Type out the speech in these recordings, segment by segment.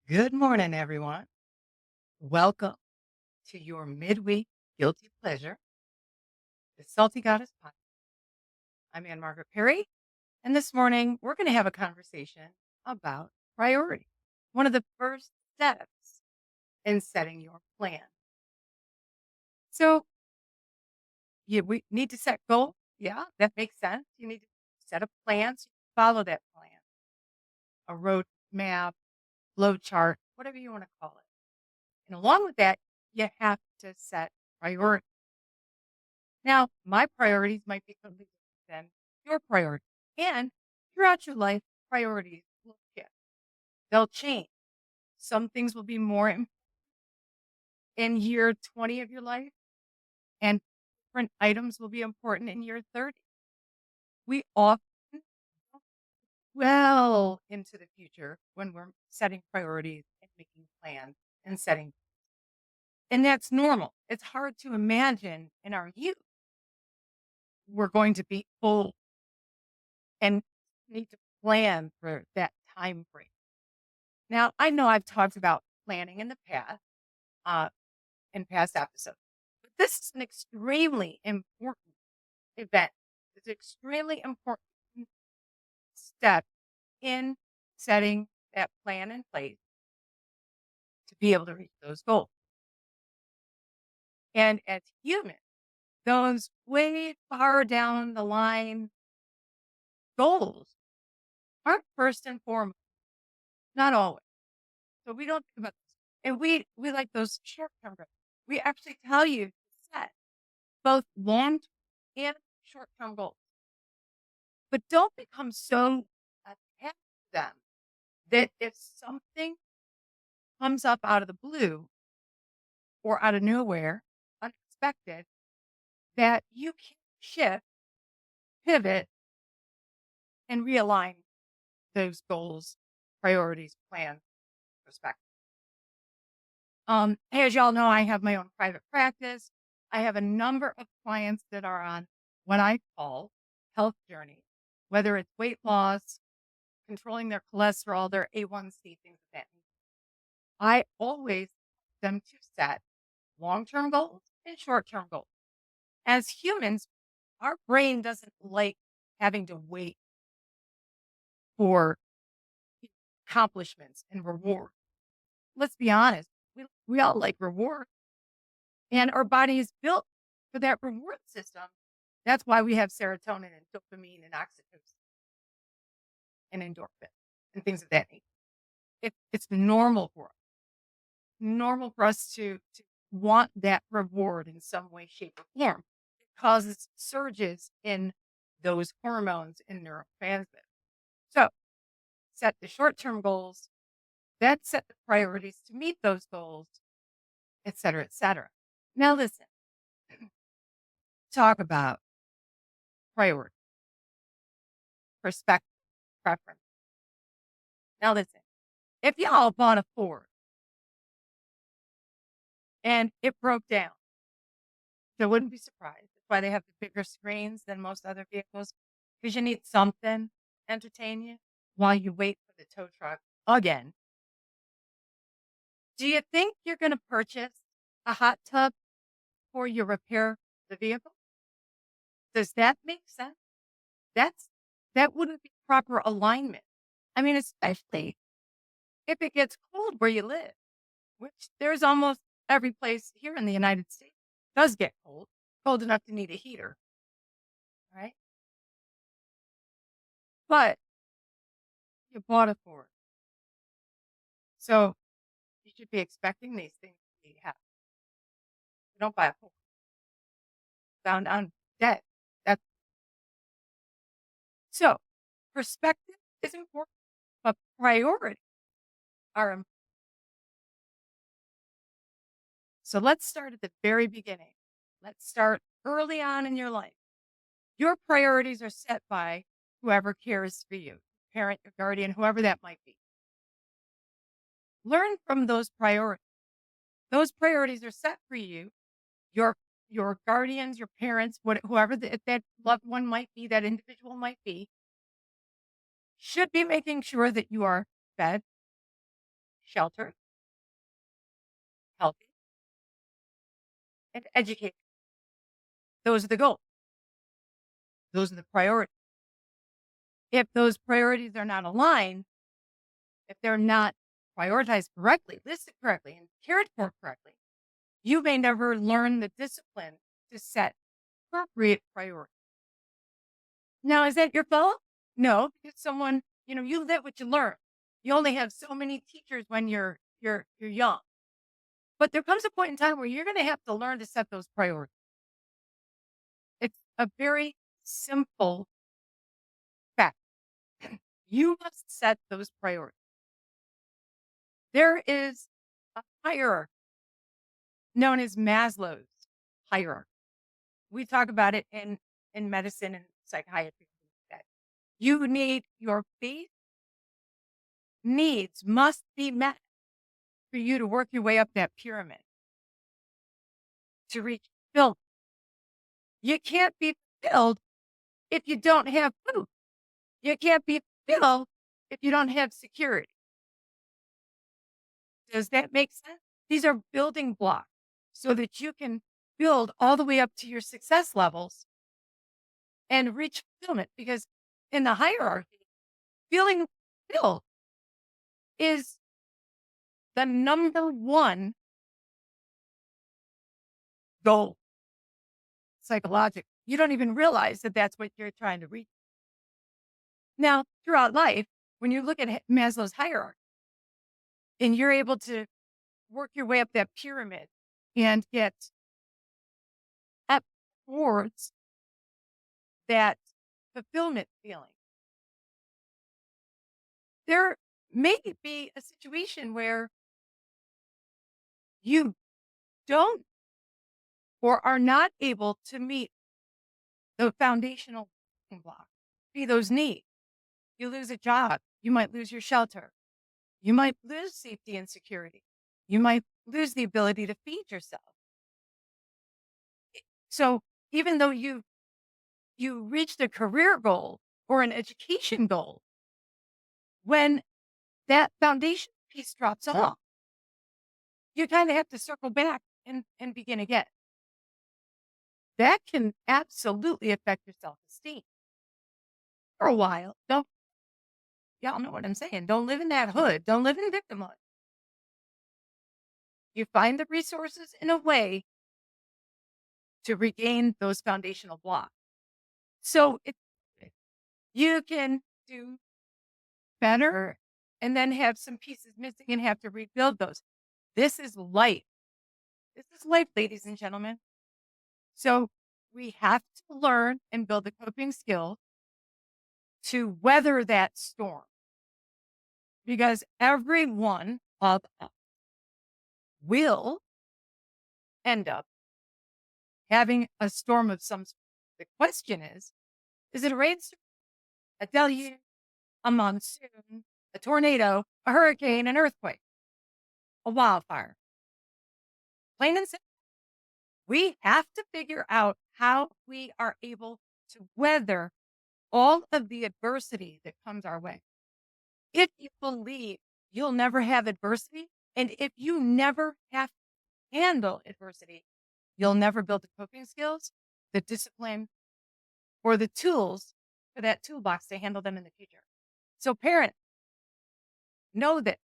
Good morning, everyone. Welcome to your midweek guilty pleasure, the Salty Goddess Podcast. I'm Anne Margaret Perry, and this morning we're going to have a conversation about priority. One of the first steps in setting your plan. So, we need to set goals. Yeah, that makes sense. You need to set a plan, so you follow that plan, a road map, flow chart, whatever you want to call it. And along with that, you have to set priorities. Now, my priorities might be completely different than your priorities. And throughout your life, priorities will shift. They'll change. Some things will be more in year 20 of your life, and different items will be important in year 30. We often go well into the future when we're setting priorities and making plans and setting. And that's normal. It's hard to imagine in our youth we're going to be full and need to plan for that time frame. Now, I know I've talked about planning in the past, uh, in past episodes, but this is an extremely important event. It's an extremely important step in setting that plan in place to be able to reach those goals. And as humans, those way far down the line goals aren't first and foremost, not always. So we don't think about this. And we like those short-term goals. We actually tell you to set both long and short-term goals. But don't become so attached to them that if something comes up out of the blue or out of nowhere, unexpected, that you can shift, pivot, and realign those goals, priorities, plans, perspective. As y'all know, I have my own private practice. I have a number of clients that are on what I call health journeys, whether it's weight loss, controlling their cholesterol, their A1C, things of that nature. I always want them to set long-term goals and short-term goals. As humans, our brain doesn't like having to wait for accomplishments and reward. Let's be honest, we all like reward, and our body is built for that reward system. That's why we have serotonin and dopamine and oxytocin and endorphin and things of that nature. It's normal for us. Normal for us to want that reward in some way, shape, or form. It causes surges in those hormones and neurotransmitters. So set the short-term goals, then set the priorities to meet those goals, et cetera, et cetera. Now listen, talk about priority, perspective, preference. Now listen, if y'all bought a Ford and it broke down, so wouldn't be surprised. That's why they have the bigger screens than most other vehicles, because you need something to entertain you while you wait for the tow truck again. Do you think you're going to purchase a hot tub before you repair the vehicle? Does that make sense? That wouldn't be proper alignment. I mean, especially if it gets cold where you live, which there's almost every place here in the United States does get cold enough to need a heater, right? But you bought it for it. So you should be expecting these things to be happening. You don't buy a Ford found on debt. That's so perspective is important, but priorities are important. So let's start at the very beginning. Let's start early on in your life. Your priorities are set by whoever cares for you, parent, your guardian, whoever that might be. Learn from those priorities. Those priorities are set for you. Your guardians, your parents, whoever that loved one might be, that individual might be, should be making sure that you are fed, sheltered, healthy, and educated. Those are the goals. Those are the priorities. If those priorities are not aligned, if they're not prioritized correctly, listed correctly, and cared for correctly, you may never learn the discipline to set appropriate priorities. Now, is that your fault? No, because you live what you learn. You only have so many teachers when you're young. But there comes a point in time where you're going to have to learn to set those priorities. It's a very simple fact. You must set those priorities. There is a hierarchy known as Maslow's hierarchy. We talk about it in medicine and psychiatry. That your base needs must be met for you to work your way up that pyramid to reach fulfillment. You can't be fulfilled if you don't have food. You can't be fulfilled if you don't have security. Does that make sense? These are building blocks so that you can build all the way up to your success levels and reach fulfillment. Because in the hierarchy, feeling fulfilled is the number one goal psychologically. You don't even realize that that's what you're trying to reach. Now, throughout life, when you look at Maslow's hierarchy and you're able to work your way up that pyramid and get up towards that fulfillment feeling, there may be a situation where you don't or are not able to meet the foundational block, be those needs. You lose a job, you might lose your shelter, you might lose safety and security, you might lose the ability to feed yourself. So even though you reached a career goal or an education goal, when that foundation piece drops off, you kind of have to circle back and begin again. That can absolutely affect your self-esteem for a while. Y'all know what I'm saying. Don't live in that hood. Don't live in victimhood. You find the resources in a way to regain those foundational blocks. So you can do better and then have some pieces missing and have to rebuild those. This is life. This is life, ladies and gentlemen. So we have to learn and build the coping skill to weather that storm, because every one of us will end up having a storm of some sort. The question is it a rainstorm, a deluge, a monsoon, a tornado, a hurricane, an earthquake, a wildfire? Plain and simple. We have to figure out how we are able to weather all of the adversity that comes our way. If you believe you'll never have adversity, and if you never have to handle adversity, you'll never build the coping skills, the discipline, or the tools for that toolbox to handle them in the future. So parents, know that.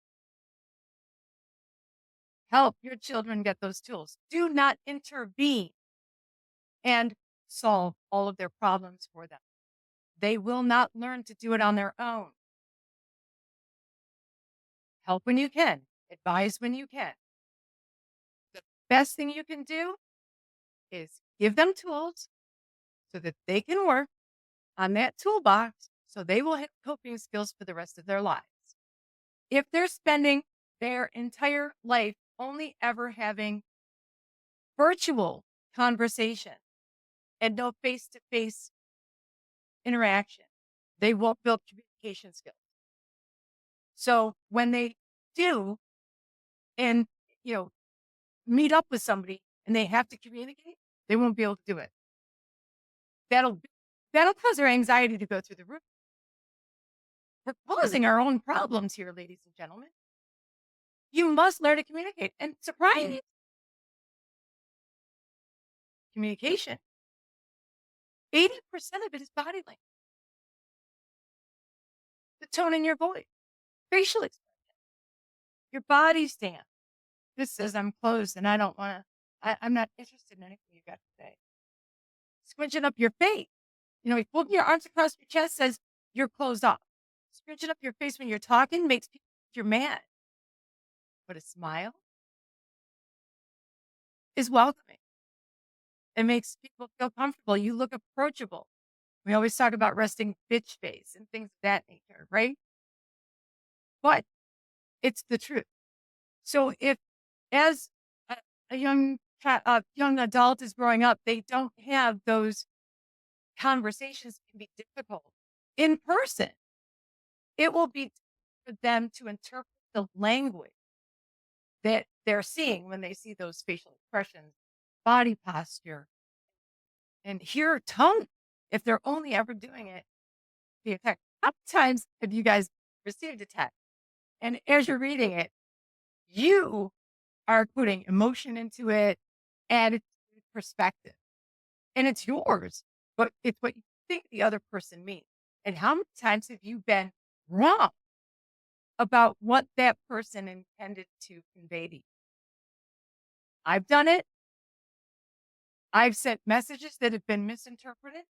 Help your children get those tools. Do not intervene and solve all of their problems for them. They will not learn to do it on their own. Help when you can, advise when you can. The best thing you can do is give them tools so that they can work on that toolbox so they will have coping skills for the rest of their lives. If they're spending their entire life only ever having virtual conversation and no face-to-face interaction, they won't build communication skills. So when they do and, meet up with somebody and they have to communicate, they won't be able to do it. That'll cause their anxiety to go through the roof. We're causing our own problems here, ladies and gentlemen. You must learn to communicate. And surprise, communication, 80% of it is body language, the tone in your voice, facial expression, your body stance. This says I'm closed and I don't want to, I'm not interested in anything you got to say. Squinching up your face. Folding your arms across your chest says you're closed off. Scrunching up your face when you're talking makes people think you're mad. But a smile is welcoming. It makes people feel comfortable. You look approachable. We always talk about resting bitch face and things of that nature, right? But it's the truth. So if, as a young adult is growing up, they don't have those conversations can be difficult in person. It will be for them to interpret the language that they're seeing when they see those facial expressions, body posture, and hear tone. If they're only ever doing it via text. How many times have you guys received a text and as you're reading it, you are putting emotion into it and it's perspective and it's yours, but it's what you think the other person means. And how many times have you been wrong about what that person intended to convey to you? I've done it. I've sent messages that have been misinterpreted.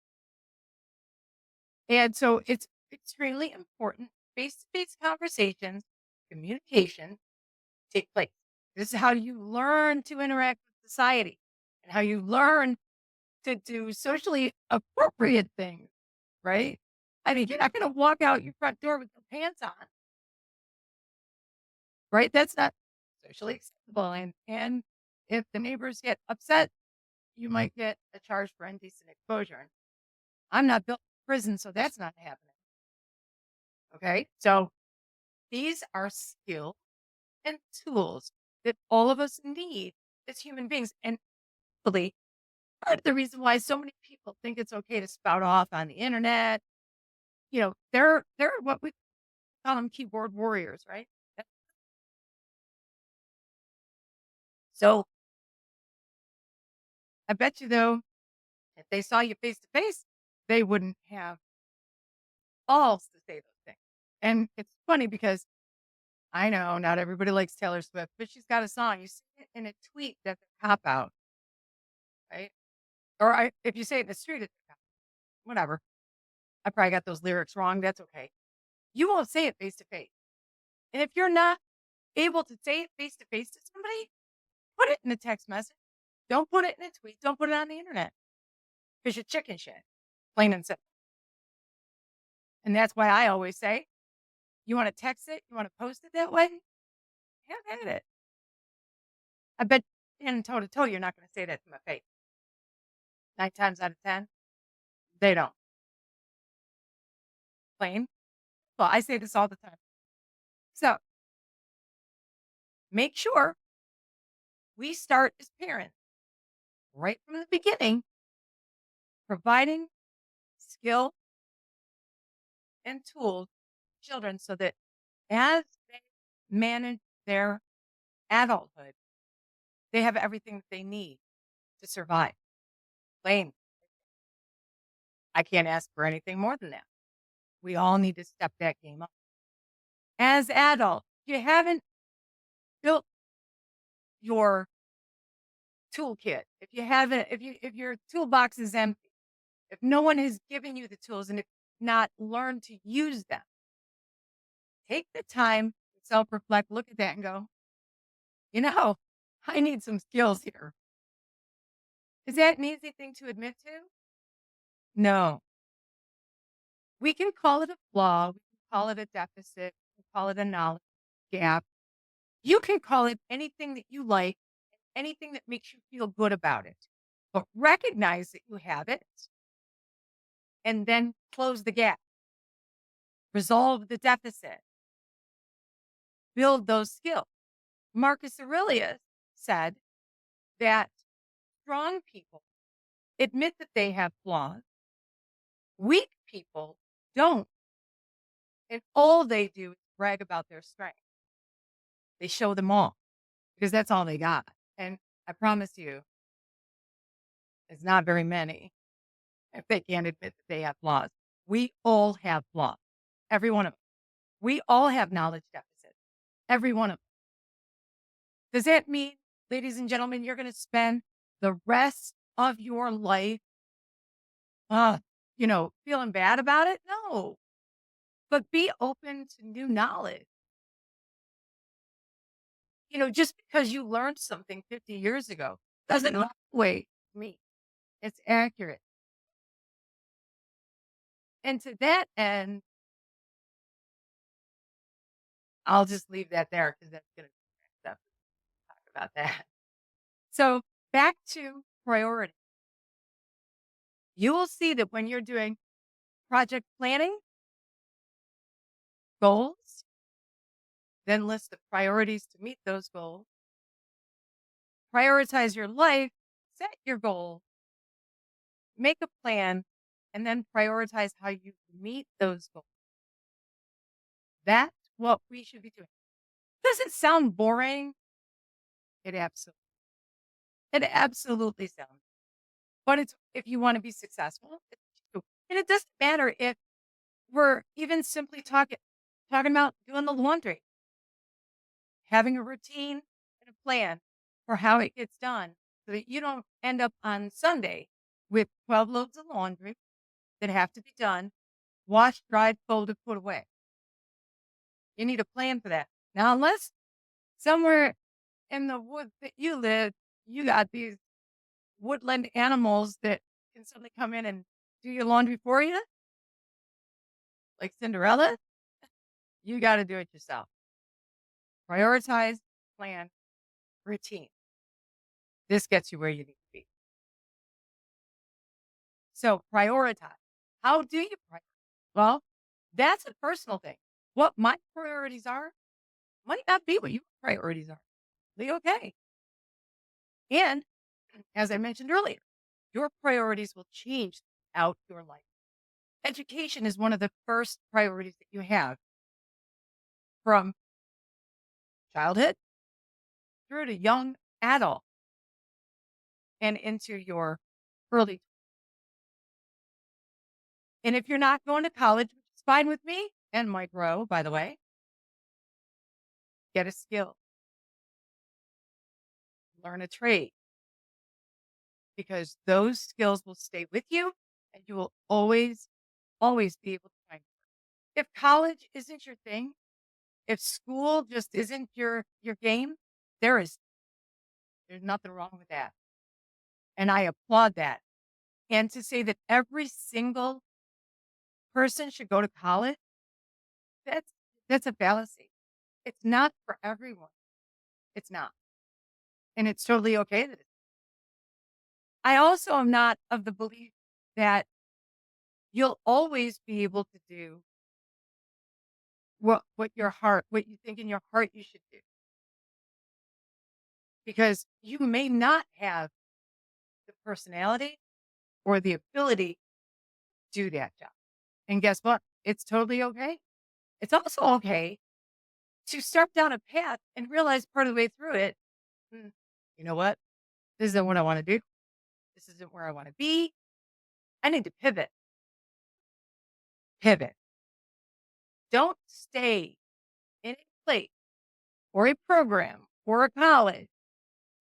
And so it's extremely important. Face-to-face conversations, communication take place. This is how you learn to interact with society and how you learn to do socially appropriate things, right? I mean, you're not going to walk out your front door with your pants on, right? That's not socially acceptable. And if the neighbors get upset, you might get a charge for indecent exposure. I'm not built for prison, so that's not happening. Okay. So these are skills and tools that all of us need as human beings. And really, part of the reason why so many people think it's okay to spout off on the internet, they're what we call them keyboard warriors, right? So I bet you though, if they saw you face to face, they wouldn't have balls to say those things. And it's funny because I know not everybody likes Taylor Swift, but she's got a song. You see it in a tweet that's a cop out, right? Or if you say it in the street, it's a cop, whatever. I probably got those lyrics wrong. That's okay. You won't say it face to face. And if you're not able to say it face to face to somebody, put it in a text message. Don't put it in a tweet. Don't put it on the internet because you're chicken shit, plain and simple. And that's why I always say, you want to text it? You want to post it that way? Have at it. I bet in toe to toe, you're not going to say that to my face. 9 times out of 10, they don't. Plain. Well, I say this all the time. So make sure we start as parents right from the beginning, providing skill and tools to children so that as they manage their adulthood, they have everything that they need to survive. Plain. I can't ask for anything more than that. We all need to step that game up. As adults, if you haven't built your toolkit, if your toolbox is empty, if no one has given you the tools and if not learned to use them, take the time to self-reflect, look at that and go, I need some skills here. Is that an easy thing to admit to? No. We can call it a flaw. We can call it a deficit. We can call it a knowledge gap. You can call it anything that you like, anything that makes you feel good about it. But recognize that you have it and then close the gap. Resolve the deficit. Build those skills. Marcus Aurelius said that strong people admit that they have flaws. Weak people don't. And all they do is brag about their strength. They show them all because that's all they got. And I promise you, it's not very many if they can't admit that they have flaws. We all have flaws, every one of them. We all have knowledge deficits, every one of them. Does that mean, ladies and gentlemen, you're going to spend the rest of your life, uh, feeling bad about it? No, but be open to new knowledge. Just because you learned something 50 years ago doesn't wait me. It's accurate. And to that end, I'll just leave that there because that's going to talk about that. So back to priority. You will see that when you're doing project planning, goals, then list the priorities to meet those goals, prioritize your life, set your goal, make a plan, and then prioritize how you meet those goals. That's what we should be doing. Does it sound boring? It absolutely sounds. But it's if you want to be successful, and it doesn't matter if we're even simply talking about doing the laundry, having a routine and a plan for how it gets done so that you don't end up on Sunday with 12 loads of laundry that have to be done, washed, dried, folded, put away. You need a plan for that. Now, unless somewhere in the woods that you live, you got these woodland animals that can suddenly come in and do your laundry for you, like Cinderella, you got to do it yourself. Prioritize, plan, routine. This gets you where you need to be. So prioritize. How do you prioritize? Well, that's a personal thing. What my priorities are might not be what your priorities are. Be okay. And as I mentioned earlier, your priorities will change throughout your life. Education is one of the first priorities that you have from childhood through to young adult and into your early. And if you're not going to college, which is fine with me and might grow, by the way, get a skill, learn a trade, because those skills will stay with you and you will always, always be able to find work. If college isn't your thing, if school just isn't your game, there's nothing wrong with that. And I applaud that. And to say that every single person should go to college, that's a fallacy. It's not for everyone. It's not. And it's totally okay that it's. I also am not of the belief that you'll always be able to do what you think in your heart you should do. Because you may not have the personality or the ability to do that job. And guess what? It's totally okay. It's also okay to start down a path and realize part of the way through it, "Hmm, you know what? This isn't what I want to do. This isn't where I want to be. I need to pivot. Pivot. Don't stay in a place or a program or a college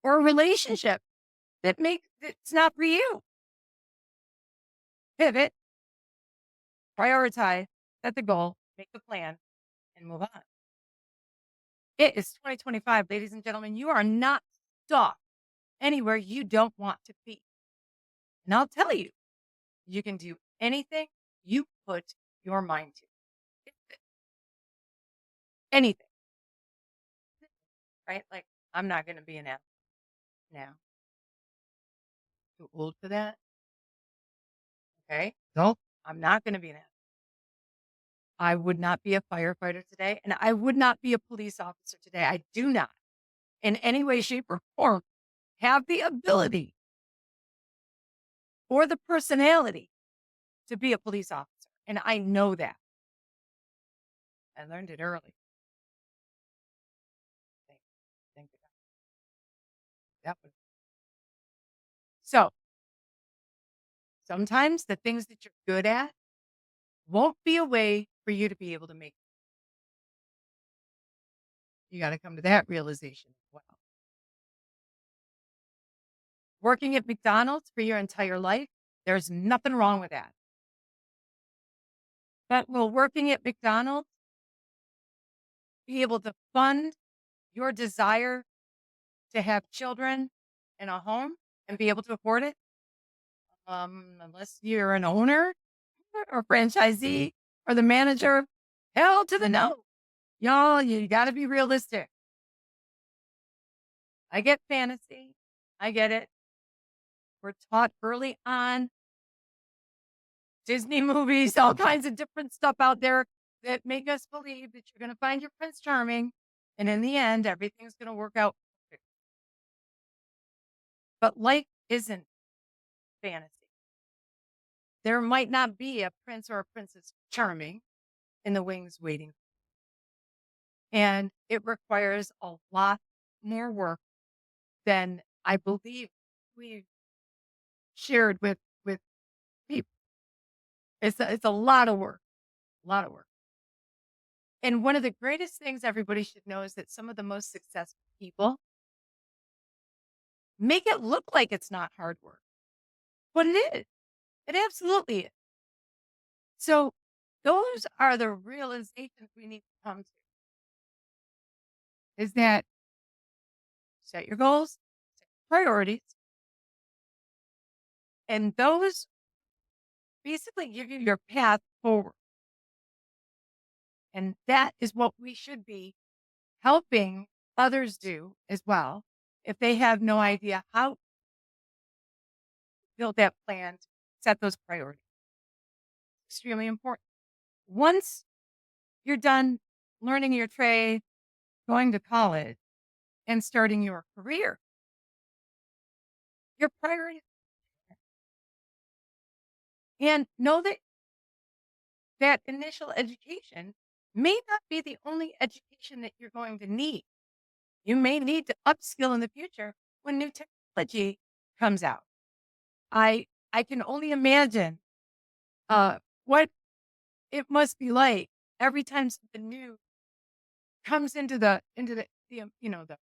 or a relationship that makes it's not for you. Pivot, prioritize, set the goal, make the plan, and move on. It is 2025, ladies and gentlemen. You are not stuck anywhere you don't want to be. And I'll tell you, you can do anything you put your mind to. Anything, right? Like, I'm not going to be an athlete now. Too old for that. Okay. Nope. I'm not going to be an athlete. I would not be a firefighter today, and I would not be a police officer today. I do not, in any way, shape, or form, have the ability or the personality to be a police officer. And I know that. I learned it early. That would so sometimes the things that you're good at won't be a way for you to be able to make you gotta come to that realization as well. Working at McDonald's for your entire life, there's nothing wrong with that. But will working at McDonald's be able to fund your desire to have children in a home and be able to afford it? Unless you're an owner or franchisee or the manager, hell to the no. Y'all, you got to be realistic. I get fantasy. I get it. We're taught early on Disney movies, all kinds of different stuff out there that make us believe that you're going to find your Prince Charming. And in the end, everything's going to work out perfect. But life isn't fantasy. There might not be a prince or a princess charming in the wings waiting. And it requires a lot more work than I believe we've shared with people. It's a lot of work, a lot of work. And one of the greatest things everybody should know is that some of the most successful people make it look like it's not hard work, but it is. It absolutely is. So those are the realizations we need to come to. Is that set your goals, set your priorities, and those basically give you your path forward. And that is what we should be helping others do as well if they have no idea how to build that plan, to set those priorities. Extremely important. Once you're done learning your trade, going to college, and starting your career, your priorities, and know that that initial education may not be the only education that you're going to need. You may need to upskill in the future when new technology comes out. I can only imagine what it must be like every time something new comes into the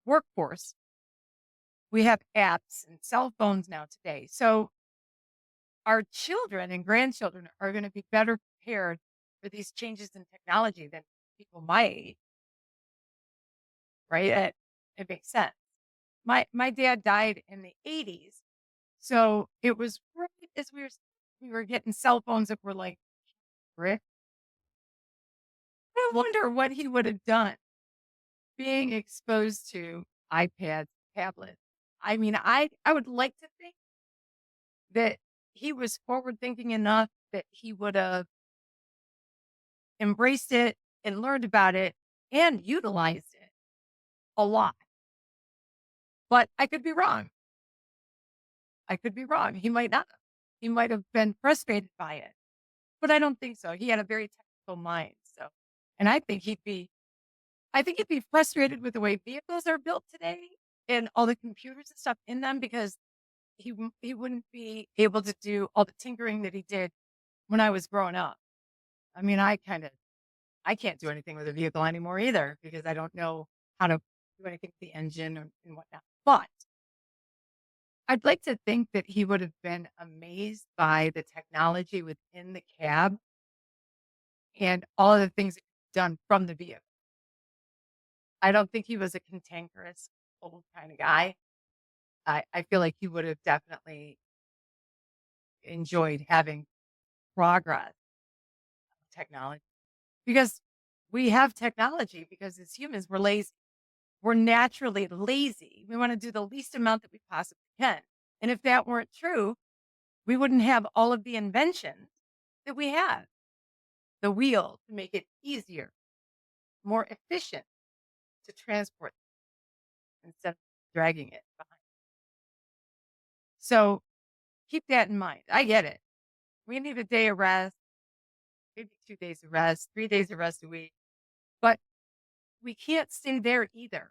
workforce. We have apps and cell phones now today. So our children and grandchildren are going to be better prepared for these changes in technology than people my age, right? It makes sense. My dad died in the 80s. So it was right as we were getting cell phones that were like brick. I wonder what he would have done being exposed to iPads, tablets. I mean, I would like to think that he was forward thinking enough that he would have embraced it and learned about it and utilized it a lot. But I could be wrong. I could be wrong. He might not have. He might have been frustrated by it, but I don't think so. He had a very technical mind. So, and I think he'd be frustrated with the way vehicles are built today and all the computers and stuff in them because he wouldn't be able to do all the tinkering that he did when I was growing up. I mean, I can't do anything with a vehicle anymore either because I don't know how to do anything with the engine and whatnot. But I'd like to think that he would have been amazed by the technology within the cab and all of the things that done from the vehicle. I don't think he was a cantankerous old kind of guy. I feel like he would have definitely enjoyed having progress of technology because we have technology because as humans, we're lazy. We're naturally lazy. We want to do the least amount that we possibly can. And if that weren't true, we wouldn't have all of the inventions that we have. The wheel to make it easier, more efficient to transport instead of dragging it behind. So keep that in mind. I get it. We need a day of rest, maybe 2 days of rest, 3 days of rest a week, but we can't stay there either.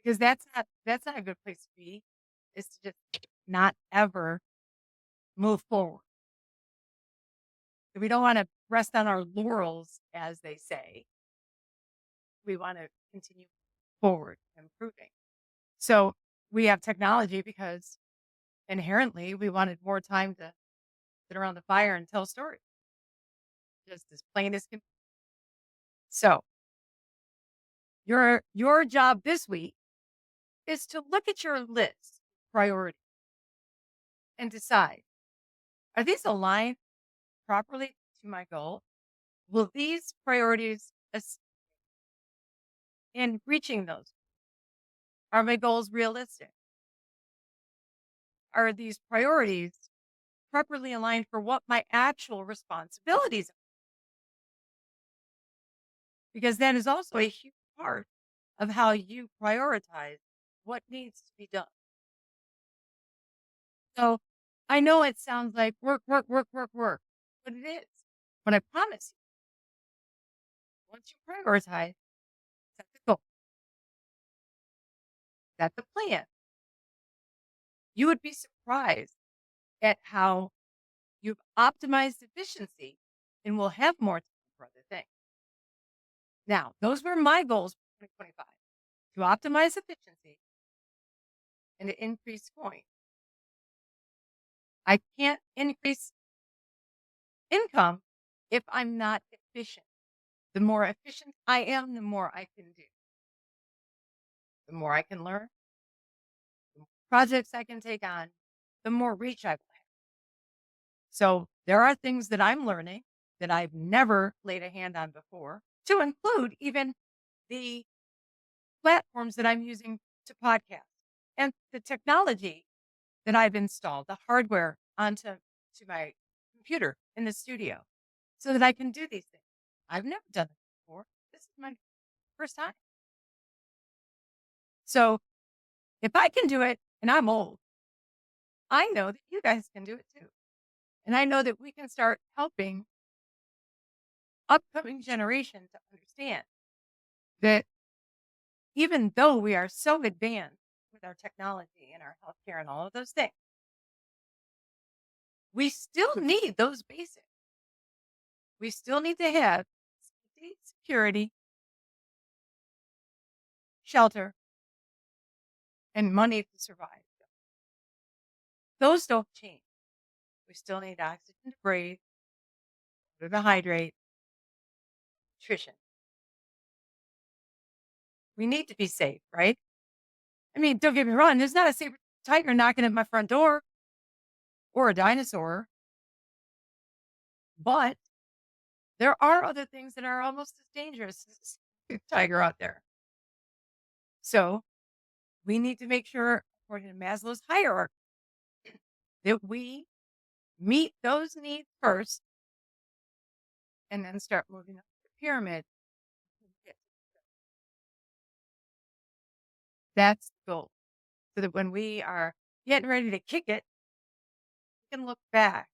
because that's not a good place to be, is to just not ever move forward. We don't wanna rest on our laurels, as they say. We wanna continue forward, improving. So, we have technology because inherently we wanted more time to sit around the fire and tell stories, just as plain as can be. So, your job this week is to look at your list priority and decide, are these aligned properly to my goal? Will these priorities in reaching those, are my goals realistic? Are these priorities properly aligned for what my actual responsibilities are? Because that is also a huge part of how you prioritize what needs to be done. So I know it sounds like work, work, work, work, work, but it is. But I promise you, once you prioritize, set the goal, set the plan, you would be surprised at how you've optimized efficiency and will have more time for other things. Now, those were my goals for 2025, to optimize efficiency and to increase scoring. I can't increase income if I'm not efficient. The more efficient I am, the more I can do, the more I can learn, the more projects I can take on, the more reach I will have. So there are things that I'm learning that I've never laid a hand on before, to include even the platforms that I'm using to podcast and the technology that I've installed, the hardware to my computer in the studio so that I can do these things. I've never done this before. This is my first time. So if I can do it and I'm old, I know that you guys can do it too. And I know that we can start helping upcoming generations to understand that even though we are so advanced with our technology and our healthcare and all of those things, we still need those basics. We still need to have safety, security, shelter, and money to survive. Those don't change. We still need oxygen to breathe, water to hydrate, nutrition. We need to be safe, right? I mean, don't get me wrong, there's not a saber tiger knocking at my front door or a dinosaur, but there are other things that are almost as dangerous as a tiger out there. So we need to make sure, according to Maslow's hierarchy, that we meet those needs first and then start moving up the pyramid. That's the goal. So that when we are getting ready to kick it, we can look back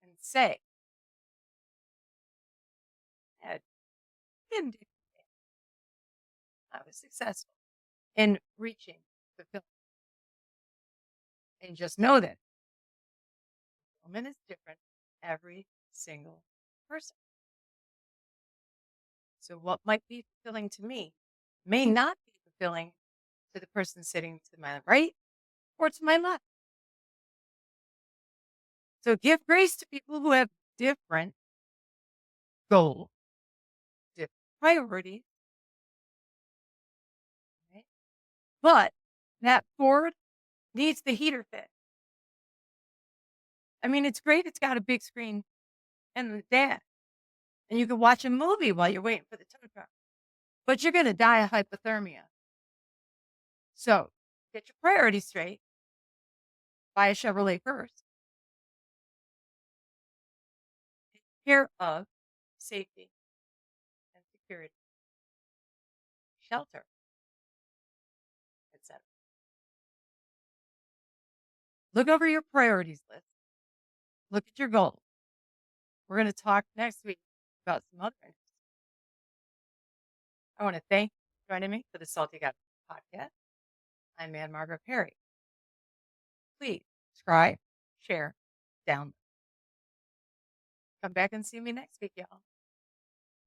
and say, "Ed, didn't do it. I was successful in reaching fulfillment." And just know that fulfillment is different every single person. So what might be fulfilling to me may not be fulfilling to the person sitting to my right or to my left. So give grace to people who have different goals, different priorities, right? But that Ford needs the heater fit. I mean, it's great. It's got a big screen and the dash, and you can watch a movie while you're waiting for the tow truck. But you're going to die of hypothermia. So get your priorities straight. Buy a Chevrolet first. Take care of safety and security, shelter, etc. Look over your priorities list. Look at your goals. We're going to talk next week about some other interests. I want to thank you for joining me for the Salty God podcast. I'm Anne Margaret Perry. Please subscribe, share, download. Come back and see me next week, y'all.